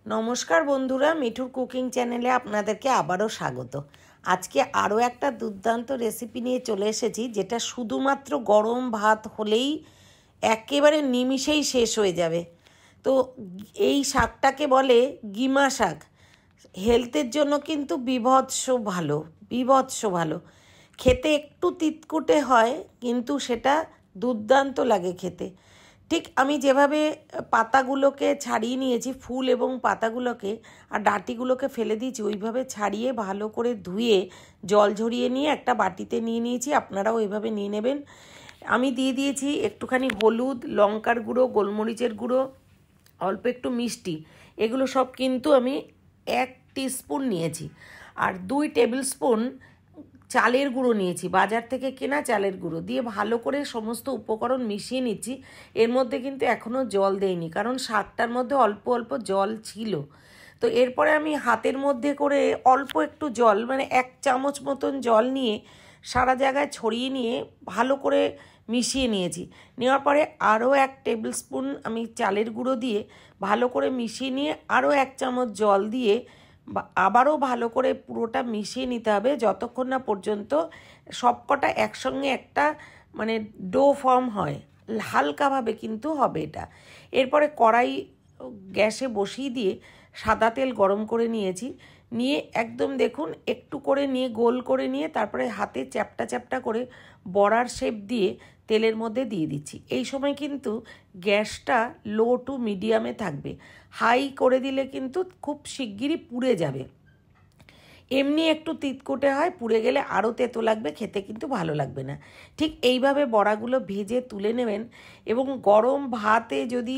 নমস্কার বন্ধুরা, মিঠুর কুকিং চ্যানেলে আপনাদেরকে আবারও স্বাগত। আজকে আরও একটা দুর্দান্ত রেসিপি নিয়ে চলে এসেছি, যেটা শুধুমাত্র গরম ভাত হলেই একেবারে নিমিষেই শেষ হয়ে যাবে। তো এই শাকটাকে বলে গিমা শাক। হেলথের জন্য কিন্তু বিভৎস ভালো। খেতে একটু তিতকুটে হয়, কিন্তু সেটা দুর্দান্ত লাগে খেতে। ঠিক আমি যেভাবে পাতাগুলোকে ছাড়িয়ে নিয়েছি, ফুল এবং পাতাগুলোকে আর ডাঁটিগুলোকে ফেলে দিয়েছি, ওইভাবে ছাড়িয়ে ভালো করে ধুয়ে জল ঝরিয়ে নিয়ে একটা বাটিতে নিয়ে নিয়েছি। আপনারাও ওইভাবে নিয়ে নেবেন। আমি দিয়ে দিয়েছি একটুখানি হলুদ, লঙ্কার গুঁড়ো, গোলমরিচের গুঁড়ো, অল্প একটু মিষ্টি। এগুলো সব কিন্তু আমি 1 টিস্পুন নিয়েছি। আর 2 টেবিল স্পুন চালের গুঁড়ো নিয়েছি, বাজার থেকে কেনা চালের গুঁড়ো দিয়ে ভালো করে সমস্ত উপকরণ মিশিয়ে নিচ্ছি। এর মধ্যে কিন্তু এখনও জল দেইনি, কারণ শাকটার মধ্যে অল্প অল্প জল ছিল। তো এরপরে আমি হাতের মধ্যে করে অল্প একটু জল, মানে 1 চামচ মতন জল নিয়ে সারা জায়গায় ছড়িয়ে নিয়ে ভালো করে মিশিয়ে নিয়েছি। নেওয়ার পরে আরও 1 টেবিল স্পুন আমি চালের গুঁড়ো দিয়ে ভালো করে মিশিয়ে নিয়ে আরও 1 চামচ জল দিয়ে আবারও ভালো করে পুরোটা মিশিয়ে নিতে হবে, যতক্ষণ না পর্যন্ত সবকটা একসঙ্গে একটা মানে ডো ফর্ম হয়। হালকাভাবে কিন্তু হবে এটা। এরপরে কড়াই গ্যাসে বসিয়ে দিয়ে সাদা তেল গরম করে নিয়েছি। নিয়ে একদম দেখুন একটু করে নিয়ে গোল করে নিয়ে তারপরে হাতে চ্যাপটা চ্যাপটা করে বড়ার শেপ দিয়ে তেলের মধ্যে দিয়ে দিচ্ছি। এই সময় কিন্তু গ্যাসটা লো টু মিডিয়ামে থাকবে। হাই করে দিলে কিন্তু খুব শিগগিরই পুড়ে যাবে। এমনি একটু তিতকুটে হয়, পুড়ে গেলে আরও তেতো লাগবে, খেতে কিন্তু ভালো লাগবে না। ঠিক এইভাবে বড়াগুলো ভেজে তুলে নেবেন। এবং গরম ভাতে যদি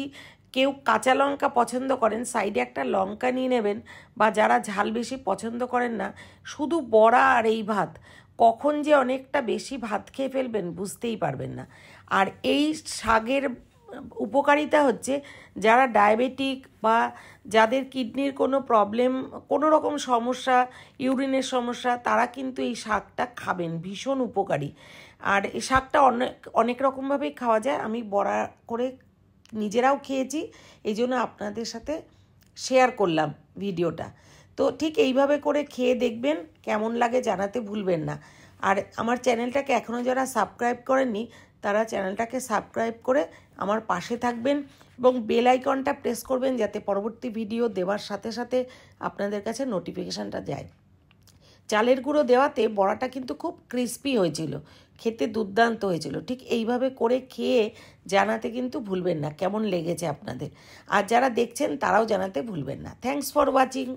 কেউ কাঁচা লঙ্কা পছন্দ করেন, সাইডে একটা লঙ্কা নিয়ে নেবেন। বা যারা ঝাল বেশি পছন্দ করেন না, শুধু বড়া আর এই ভাত কখন যে অনেকটা বেশি ভাত খেয়ে ফেলবেন বুঝতেই পারবেন না। আর এই শাকের উপকারিতা হচ্ছে, যারা ডায়াবেটিক বা যাদের কিডনির কোনো প্রবলেম, কোনো রকম সমস্যা, ইউরিনের সমস্যা, তারা কিন্তু এই শাকটা খাবেন, ভীষণ উপকারী। আর এই শাকটা অনেক রকমভাবেই খাওয়া যায়। আমি বড়া করে নিজেরাও খেয়েছি, এই জন্য আপনাদের সাথে শেয়ার করলাম ভিডিওটা। তো ঠিক এইভাবে করে খেয়ে দেখবেন, কেমন লাগে জানাতে ভুলবেন না। আর আমার চ্যানেলটাকে এখনও যারা সাবস্ক্রাইব করেননি, তারা চ্যানেলটাকে সাবস্ক্রাইব করে আমার পাশে থাকবেন এবং বেল আইকনটা প্রেস করবেন, যাতে পরবর্তী ভিডিও দেওয়ার সাথে সাথে আপনাদের কাছে নোটিফিকেশানটা যায়। চালের গুঁড়ো দেওয়াতে বড়াটা কিন্তু খুব ক্রিস্পি হয়েছিল, খেতে দুর্দান্ত হয়েছিল। ঠিক এইভাবে করে খেয়ে জানাতে কিন্তু ভুলবেন না কেমন লেগেছে আপনাদের। আর যারা দেখছেন তারাও জানাতে ভুলবেন না। Thanks for watching.